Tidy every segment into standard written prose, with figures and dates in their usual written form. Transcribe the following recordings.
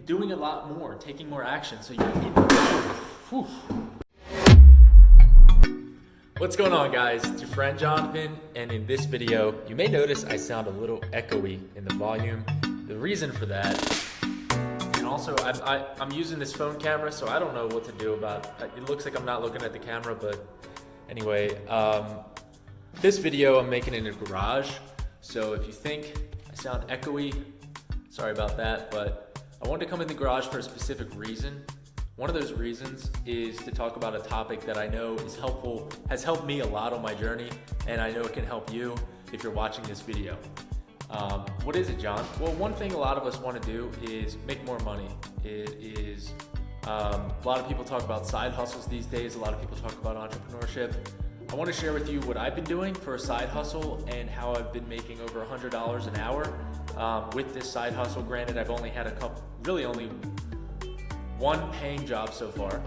doing a lot more, taking more action. So Whew. What's going on, guys? It's your friend Jonathan, and in this video, you may notice I sound a little echoey in the volume. The reason for that, and also I'm using this phone camera, so I don't know what to do about it. It looks like I'm not looking at the camera, but anyway, this video I'm making in a garage, so if you think I sound echoey, sorry about that, but I wanted to come in the garage for a specific reason. One of those reasons is to talk about a topic that I know is helpful, has helped me a lot on my journey, and I know it can help you if you're watching this video. What is it, John? Well, one thing a lot of us want to do is make more money. It is, a lot of people talk about side hustles these days. A lot of people talk about entrepreneurship. I want to share with you what I've been doing for a side hustle and how I've been making over $100 an hour with this side hustle. Granted, I've only had only one paying job so far.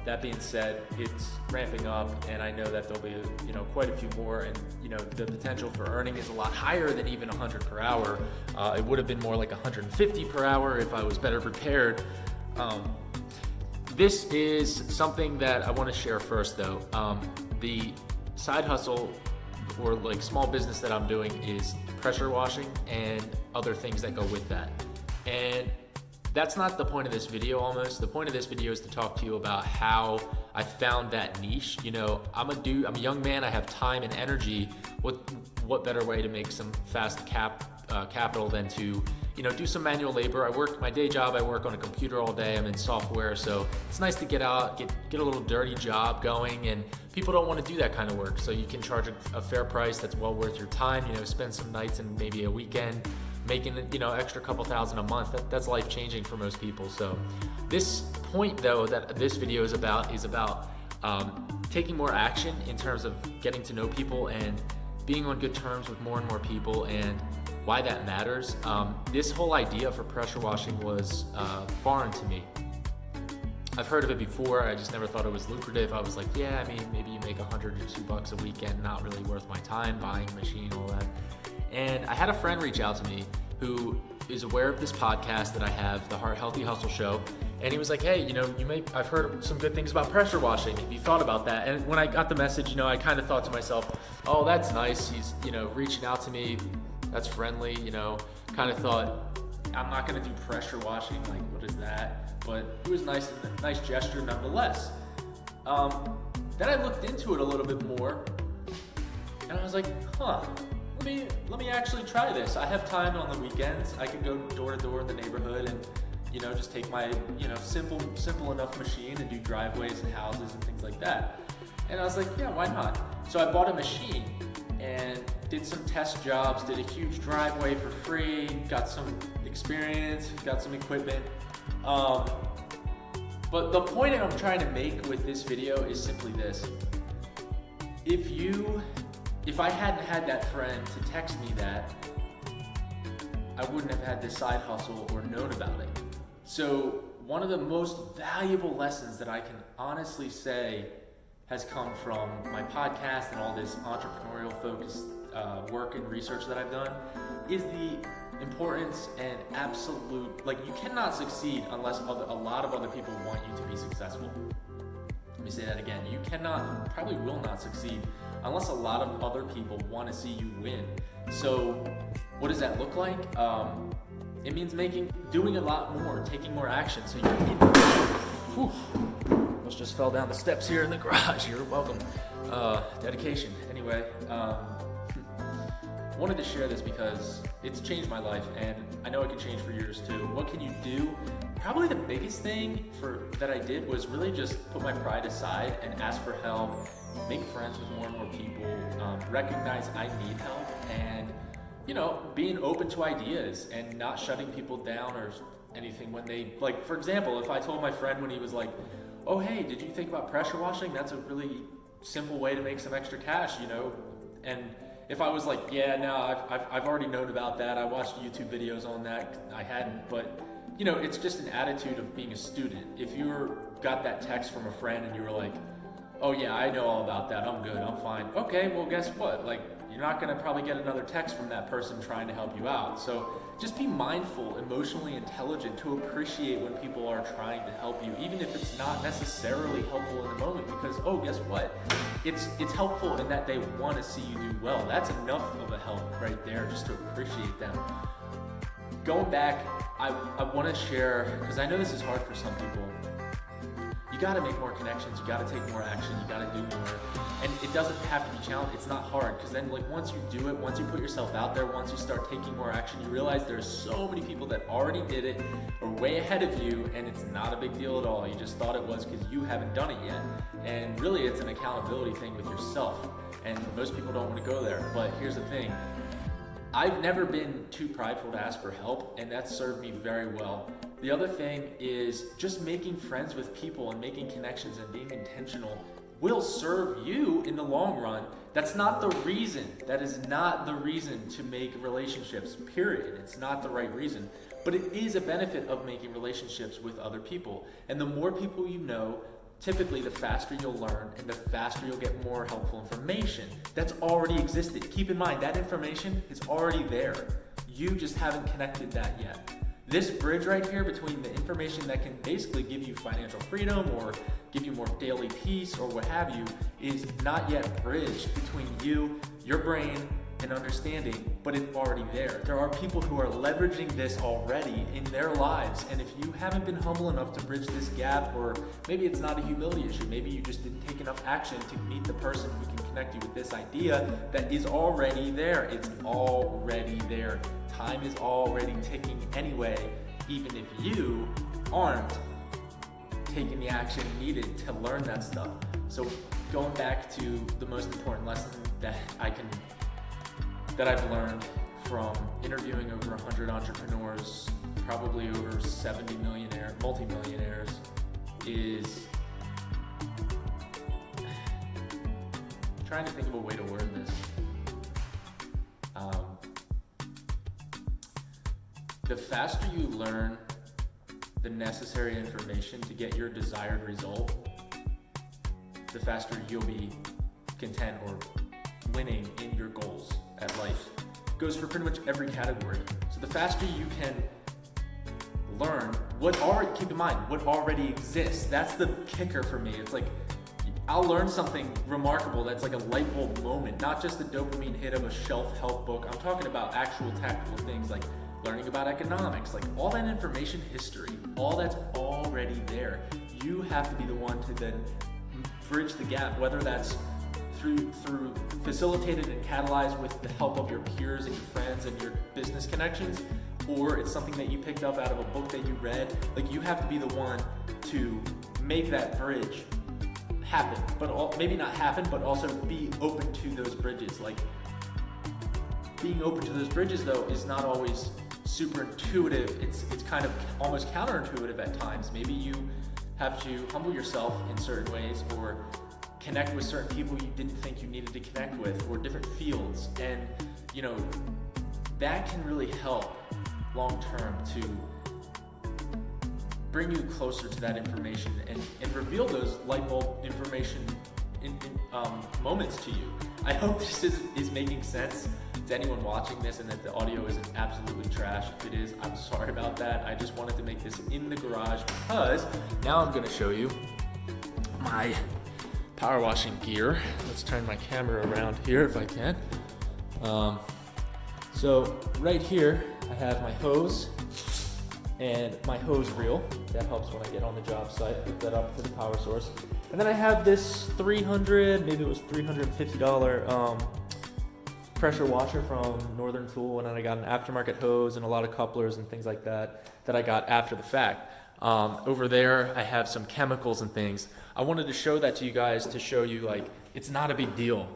That being said, it's ramping up, and I know that there'll be quite a few more, and the potential for earning is a lot higher than even 100 per hour. It would have been more like 150 per hour if I was better prepared. This is something that I want to share first, though. The side hustle or like small business that I'm doing is pressure washing and other things that go with that. And that's not the point of this video almost. The point of this video is to talk to you about how I found that niche. I'm a young man, I have time and energy. What better way to make some fast capital than to do some manual labor. My day job, I work on a computer all day, I'm in software, so it's nice to get out, get a little dirty job going, and people don't want to do that kind of work, so you can charge a fair price that's well worth your time, spend some nights and maybe a weekend making extra couple thousand a month. That's life changing for most people. So this point though that this video is about taking more action in terms of getting to know people and being on good terms with more and more people, and why that matters. This whole idea for pressure washing was foreign to me. I've heard of it before, I just never thought it was lucrative. I was like, yeah, maybe you make $100 or $2 a weekend, not really worth my time buying a machine, all that. And I had a friend reach out to me who is aware of this podcast that I have, the Healthy Hustle Show, and he was like, hey, I've heard some good things about pressure washing. Have you thought about that? And when I got the message, I kind of thought to myself, oh, that's nice. He's, reaching out to me. That's friendly, kind of thought, I'm not going to do pressure washing. Like, what is that? But it was a nice gesture nonetheless. Then I looked into it a little bit more, and I was like, let me actually try this. I have time on the weekends. I can go door to door in the neighborhood and, just take my, simple enough machine and do driveways and houses and things like that. And I was like, yeah, why not? So I bought a machine and did some test jobs, did a huge driveway for free, got some experience, got some equipment. But the point I'm trying to make with this video is simply this. If I hadn't had that friend to text me that, I wouldn't have had this side hustle or known about it. So one of the most valuable lessons that I can honestly say has come from my podcast and all this entrepreneurial focused work and research that I've done is the importance and absolute, you cannot succeed unless a lot of other people want you to be successful. Let me say that again. You probably will not succeed unless a lot of other people want to see you win. So what does that look like? It means doing a lot more, taking more action. So almost just fell down the steps here in the garage. You're welcome. Dedication. Anyway, wanted to share this because it's changed my life, and I know it can change for yours too. What can you do? Probably the biggest thing that I did was really just put my pride aside and ask for help, make friends with more and more people, recognize I need help, and being open to ideas and not shutting people down or anything when they, for example, if I told my friend when he was like, oh hey, did you think about pressure washing? That's a really simple way to make some extra cash, and if I was like, yeah, no, I've already known about that, I watched YouTube videos on that, I hadn't, but it's just an attitude of being a student. If you got that text from a friend and you were like, oh yeah, I know all about that, I'm good, I'm fine. Okay, well guess what? You're not gonna probably get another text from that person trying to help you out. So just be mindful, emotionally intelligent to appreciate when people are trying to help you, even if it's not necessarily helpful in the moment, because, oh, guess what? It's helpful in that they want to see you do well. That's enough of a help right there, just to appreciate them. Going back, I want to share, because I know this is hard for some people. You got to make more connections. You got to take more action. You got to do more. And it doesn't have to be challenging. It's not hard, because then like once you do it, once you put yourself out there, once you start taking more action, you realize there's so many people that already did it or way ahead of you, and it's not a big deal at all. You just thought it was because you haven't done it yet. And really, it's an accountability thing with yourself. And most people don't want to go there. But here's the thing. I've never been too prideful to ask for help, and that's served me very well. The other thing is just making friends with people and making connections and being intentional will serve you in the long run. That's not the reason. That is not the reason to make relationships, period. It's not the right reason. But it is a benefit of making relationships with other people. And the more people you know, typically the faster you'll learn and the faster you'll get more helpful information that's already existed. Keep in mind, that information is already there. You just haven't connected that yet. This bridge right here between the information that can basically give you financial freedom or give you more daily peace or what have you is not yet bridged between you, your brain, and understanding, but it's already there. There are people who are leveraging this already in their lives, and if you haven't been humble enough to bridge this gap, or maybe it's not a humility issue, maybe you just didn't take enough action to meet the person who can connect you with this idea that is already there. It's already there. Time is already ticking anyway, even if you aren't taking the action needed to learn that stuff. So going back to the most important lesson that I've learned from interviewing over 100 entrepreneurs, probably over 70 multimillionaires, is trying to think of a way to word this. The faster you learn the necessary information to get your desired result, the faster you'll be content or winning in your goals at life. It goes for pretty much every category. So the faster you can learn keep in mind, what already exists. That's the kicker for me. It's like, I'll learn something remarkable that's like a light bulb moment, not just the dopamine hit of a shelf help book. I'm talking about actual tactical things like learning about economics, like all that information history, all that's already there. You have to be the one to then bridge the gap, whether that's through facilitated and catalyzed with the help of your peers and your friends and your business connections, or it's something that you picked up out of a book that you read. Like, you have to be the one to make that bridge happen, but maybe not happen, but also be open to those bridges. Like, being open to those bridges though is not always super intuitive. It's kind of almost counterintuitive at times. Maybe you have to humble yourself in certain ways, or connect with certain people you didn't think you needed to connect with, or different fields. And that can really help long term to bring you closer to that information and reveal those light bulb information moments to you. I hope this is making sense to anyone watching this, and that the audio isn't absolutely trash. If it is, I'm sorry about that. I just wanted to make this in the garage, because now I'm going to show you my power washing gear. Let's turn my camera around here if I can. So right here I have my hose and my hose reel. That helps when I get on the job site. Hook that up to the power source. And then I have this $350 pressure washer from Northern Tool, and then I got an aftermarket hose and a lot of couplers and things like that I got after the fact. Over there I have some chemicals and things. I wanted to show that to you guys, to show you like it's not a big deal.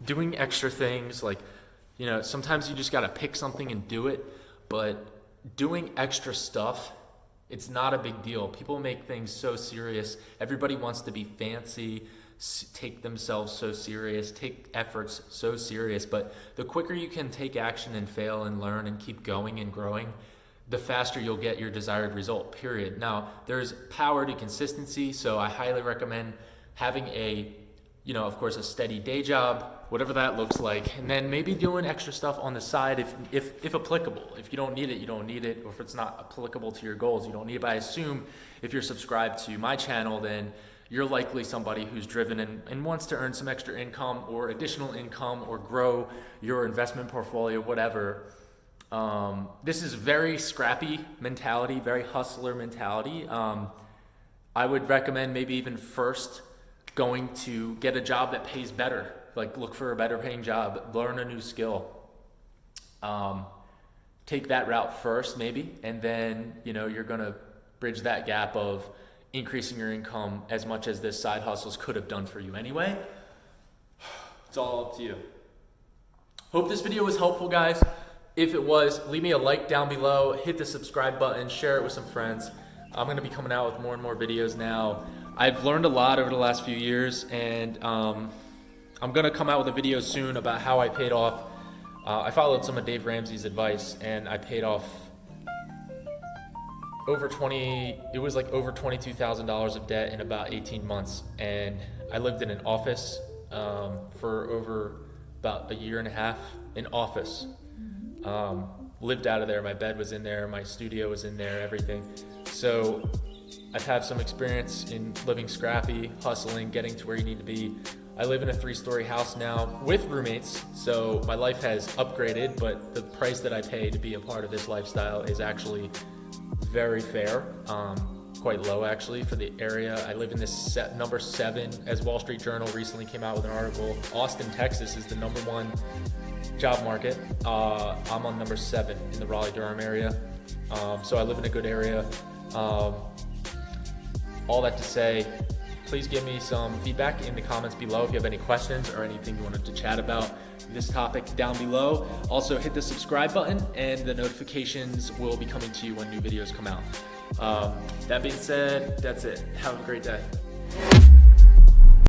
Doing extra things, like, sometimes you just gotta pick something and do it, but doing extra stuff, it's not a big deal. People make things so serious. Everybody wants to be fancy, take themselves so serious, take efforts so serious, but the quicker you can take action and fail and learn and keep going and growing, the faster you'll get your desired result, period. Now, there's power to consistency, so I highly recommend having a you know, of course, a steady day job, whatever that looks like, and then maybe doing extra stuff on the side if applicable. If you don't need it, you don't need it, or if it's not applicable to your goals, you don't need it. But I assume if you're subscribed to my channel, then you're likely somebody who's driven and wants to earn some extra income or additional income or grow your investment portfolio, whatever. This is very scrappy mentality, very hustler mentality. I would recommend maybe even first going to get a job that pays better, like look for a better paying job, learn a new skill. Take that route first maybe, and then, you know, you're gonna bridge that gap of increasing your income as much as this side hustles could have done for you anyway. It's all up to you. Hope this video was helpful, guys. If it was, leave me a like down below, hit the subscribe button, share it with some friends. I'm gonna be coming out with more and more videos now. I've learned a lot over the last few years, and I'm gonna come out with a video soon about how I paid off. I followed some of Dave Ramsey's advice, and I paid off over $22,000 of debt in about 18 months. And I lived in an office for over about a year and a half, in office. Lived out of there, my bed was in there, my studio was in there, everything. So I've had some experience in living scrappy, hustling, getting to where you need to be. I live in a 3-story house now with roommates, so my life has upgraded, but the price that I pay to be a part of this lifestyle is actually very fair, quite low actually for the area. I live in this number 7, as Wall Street Journal recently came out with an article. Austin, Texas is the #1 job market. I'm on number 7 in the Raleigh-Durham area, so I live in a good area. All that to say, please give me some feedback in the comments below if you have any questions or anything you wanted to chat about this topic down below. Also, hit the subscribe button and the notifications will be coming to you when new videos come out. That being said, that's it. Have a great day.